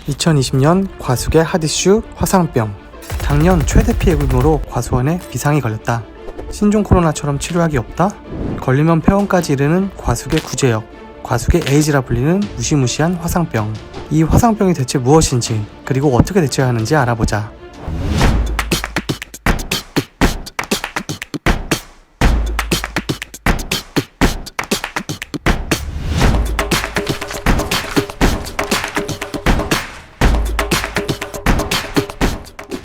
2020년 과수계 핫이슈 화상병. 작년 최대 피해 규모로 과수원에 비상이 걸렸다. 신종 코로나처럼 치료약이 없다? 걸리면 폐원까지 이르는 과수계 구제역, 과수계 에이즈라 불리는 무시무시한 화상병. 이 화상병이 대체 무엇인지, 그리고 어떻게 대처해야 하는지 알아보자.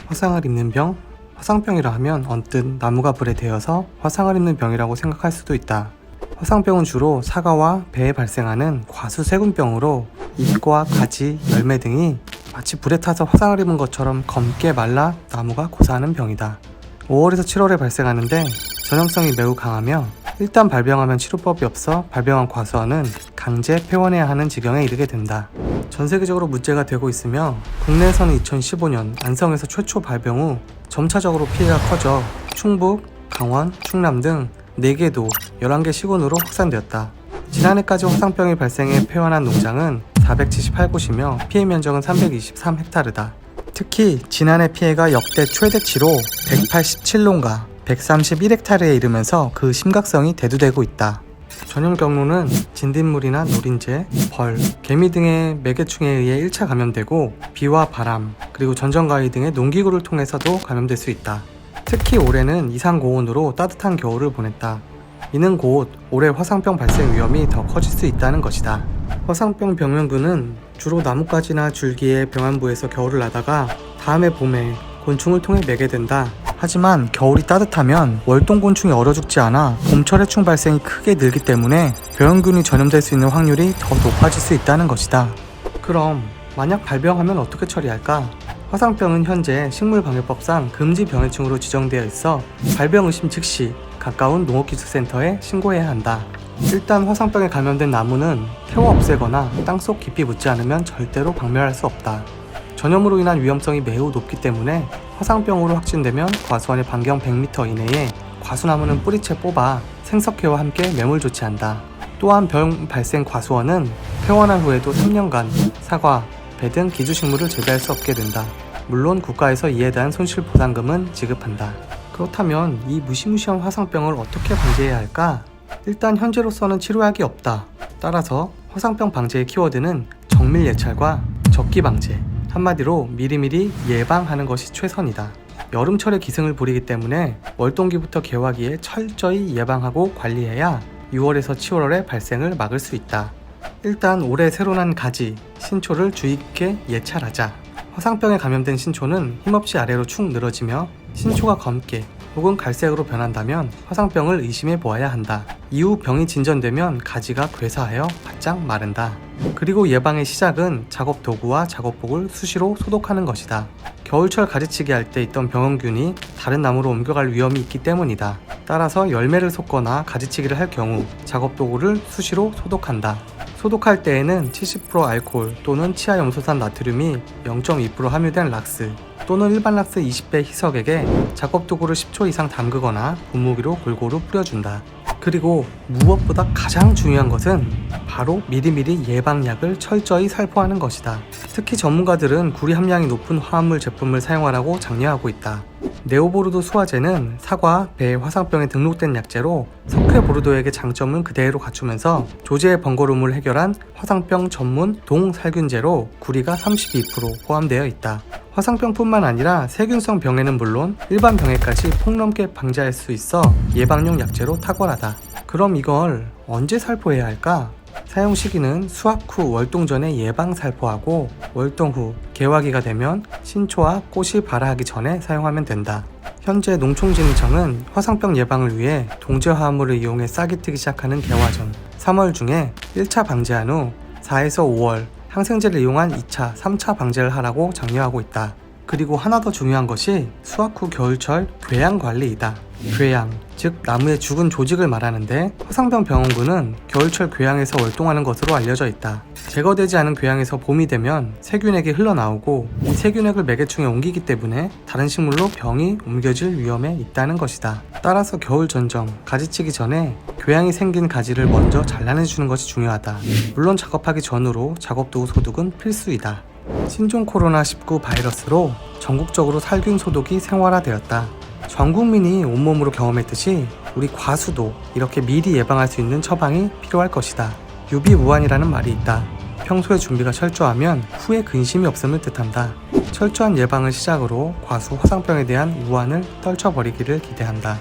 화상을 입는 병? 화상병이라 하면 언뜻 나무가 불에 데여서 화상을 입는 병이라고 생각할 수도 있다. 화상병은 주로 사과와 배에 발생하는 과수세균병으로 잎과 가지, 열매 등이 마치 불에 타서 화상을 입은 것처럼 검게 말라 나무가 고사하는 병이다. 5월에서 7월에 발생하는데 전염성이 매우 강하며 일단 발병하면 치료법이 없어 발병한 과수원은 강제 폐원해야 하는 지경에 이르게 된다. 전 세계적으로 문제가 되고 있으며 국내에서는 2015년 안성에서 최초 발병 후 점차적으로 피해가 커져 충북, 강원, 충남 등 4개 도 11개 시군으로 확산되었다. 지난해까지 화상병이 발생해 폐원한 농장은 478곳이며 피해 면적은 323헥타르다. 특히 지난해 피해가 역대 최대치로 187농가 131헥타르에 이르면서 그 심각성이 대두되고 있다. 전염 경로는 진딧물이나 노린재, 벌, 개미 등의 매개충에 의해 1차 감염되고 비와 바람, 그리고 전정가위 등의 농기구를 통해서도 감염될 수 있다. 특히 올해는 이상 고온으로 따뜻한 겨울을 보냈다. 이는 곧 올해 화상병 발생 위험이 더 커질 수 있다는 것이다. 화상병 병원균은 주로 나뭇가지나 줄기의 병안부에서 겨울을 나다가 다음해 봄에 곤충을 통해 매개된다. 하지만 겨울이 따뜻하면 월동곤충이 얼어 죽지 않아 봄철해충 발생이 크게 늘기 때문에 병원균이 전염될 수 있는 확률이 더 높아질 수 있다는 것이다. 그럼 만약 발병하면 어떻게 처리할까? 화상병은 현재 식물방역법상 금지 병해충으로 지정되어 있어 발병 의심 즉시 가까운 농업기술센터에 신고해야 한다. 일단 화상병에 감염된 나무는 태워 없애거나 땅속 깊이 묻지 않으면 절대로 박멸할 수 없다. 전염으로 인한 위험성이 매우 높기 때문에 화상병으로 확진되면 과수원의 반경 100m 이내에 과수나무는 뿌리채 뽑아 생석회와 함께 매몰 조치한다. 또한 병 발생 과수원은 폐원한 후에도 3년간 사과, 배 등 기주식물을 재배할 수 없게 된다. 물론 국가에서 이에 대한 손실보상금은 지급한다. 그렇다면 이 무시무시한 화상병을 어떻게 방지해야 할까? 일단 현재로서는 치료약이 없다. 따라서 화상병 방제의 키워드는 정밀 예찰과 적기 방제, 한마디로 미리미리 예방하는 것이 최선이다. 여름철에 기승을 부리기 때문에 월동기부터 개화기에 철저히 예방하고 관리해야 6월에서 7월의 발생을 막을 수 있다. 일단 올해 새로 난 가지, 신초를 주의 깊게 예찰하자. 화상병에 감염된 신초는 힘없이 아래로 축 늘어지며 신초가 검게 혹은 갈색으로 변한다면 화상병을 의심해 보아야 한다. 이후 병이 진전되면 가지가 괴사하여 바짝 마른다. 그리고 예방의 시작은 작업 도구와 작업복을 수시로 소독하는 것이다. 겨울철 가지치기 할 때 있던 병원균이 다른 나무로 옮겨갈 위험이 있기 때문이다. 따라서 열매를 쏟거나 가지치기를 할 경우 작업 도구를 수시로 소독한다. 소독할 때에는 70% 알코올 또는 치아염소산 나트륨이 0.2% 함유된 락스 또는 일반 락스 20배 희석액에 작업도구를 10초 이상 담그거나 분무기로 골고루 뿌려준다. 그리고 무엇보다 가장 중요한 것은 바로 미리미리 예방약을 철저히 살포하는 것이다. 특히 전문가들은 구리 함량이 높은 화합물 제품을 사용하라고 장려하고 있다. 네오보르도 수화제는 사과, 배, 화상병에 등록된 약제로 석회보르도액의 장점은 그대로 갖추면서 조제의 번거로움을 해결한 화상병 전문 동살균제로 구리가 32% 포함되어 있다. 화상병뿐만 아니라 세균성 병에는 물론 일반 병에까지 폭넘게 방지할 수 있어 예방용 약제로 탁월하다. 그럼 이걸 언제 살포해야 할까? 사용 시기는 수확 후 월동 전에 예방 살포하고 월동 후 개화기가 되면 신초와 꽃이 발화하기 전에 사용하면 된다. 현재 농촌진흥청은 화상병 예방을 위해 동제화합물을 이용해 싹이 트기 시작하는 개화 전 3월 중에 1차 방제한 후 4에서 5월 항생제를 이용한 2차, 3차 방제를 하라고 장려하고 있다. 그리고 하나 더 중요한 것이 수확 후 겨울철 궤양 관리이다. 궤양, 즉 나무의 죽은 조직을 말하는데 화상병 병원균은 겨울철 궤양에서 월동하는 것으로 알려져 있다. 제거되지 않은 궤양에서 봄이 되면 세균액이 흘러나오고 이 세균액을 매개충에 옮기기 때문에 다른 식물로 병이 옮겨질 위험에 있다는 것이다. 따라서 겨울 전정, 가지치기 전에 궤양이 생긴 가지를 먼저 잘라내주는 것이 중요하다. 물론 작업하기 전으로 작업도구 소독은 필수이다. 신종 코로나19 바이러스로 전국적으로 살균 소독이 생활화되었다. 전 국민이 온몸으로 경험했듯이 우리 과수도 이렇게 미리 예방할 수 있는 처방이 필요할 것이다. 유비무환이라는 말이 있다. 평소에 준비가 철저하면 후에 근심이 없음을 뜻한다. 철저한 예방을 시작으로 과수 화상병에 대한 우환을 떨쳐버리기를 기대한다.